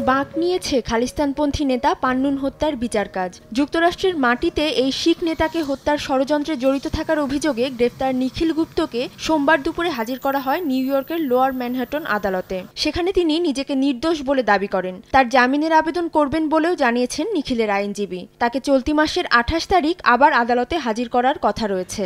বাঁক নিয়েছে খালিস্তানপন্থী নেতা পান্নুন হত্যার বিচার কাজ। যুক্তরাষ্ট্রের মাটিতে এই শিখ নেতাকে হত্যার ষড়যন্ত্রে জড়িত থাকার অভিযোগে গ্রেফতার নিখিল গুপ্তকে সোমবার দুপুরে হাজির করা হয় নিউ ইয়র্কের লোয়ার ম্যানহাটন আদালতে। সেখানে তিনি নিজেকে নির্দোষ বলে দাবি করেন। তার জামিনের আবেদন করবেন বলেও জানিয়েছেন নিখিলের আইনজীবী। তাকে চলতি মাসের 28 তারিখ আবার আদালতে হাজির করার কথা রয়েছে।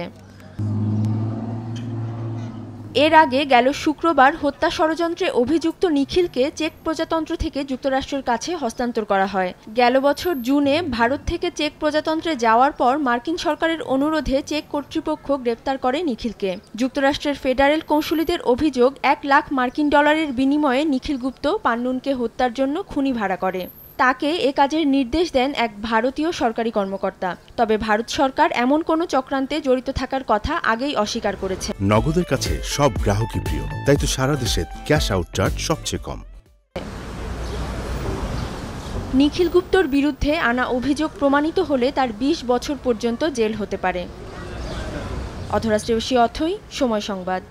এর আগে গেল শুক্রবার হত্যা ষড়যন্ত্রে অভিযুক্ত নিখিলকে চেক প্রজাতন্ত্র থেকে যুক্তরাষ্ট্রের কাছে হস্তান্তর করা হয়। গেল বছর জুনে ভারত থেকে চেক প্রজাতন্ত্রে যাওয়ার পর মার্কিন সরকারের অনুরোধে চেক কর্তৃপক্ষ গ্রেপ্তার করে নিখিলকে। যুক্তরাষ্ট্রের ফেডারেল কৌঁসুলিদের অভিযোগ, $1,00,000 বিনিময়ে নিখিল গুপ্ত পান্নুনকে হত্যার জন্য খুনি ভাড়া করে। তাকে এ কাজের নির্দেশ দেন এক ভারতীয় সরকারি কর্মকর্তা। তবে ভারত সরকার এমন কোনো চক্রান্তে জড়িত থাকার কথা আগেই অস্বীকার করেছে। নগদের কাছে সব গ্রাহকই প্রিয়, তাই তো সারা দেশে ক্যাশ আউট চার্জ সবচেয়ে কম। নিখিল গুপ্তর বিরুদ্ধে আনা অভিযোগ প্রমাণিত হলে তার 20 বছর পর্যন্ত জেল হতে পারে। অথরা শ্রেয়সী অথই, সময় সংবাদ।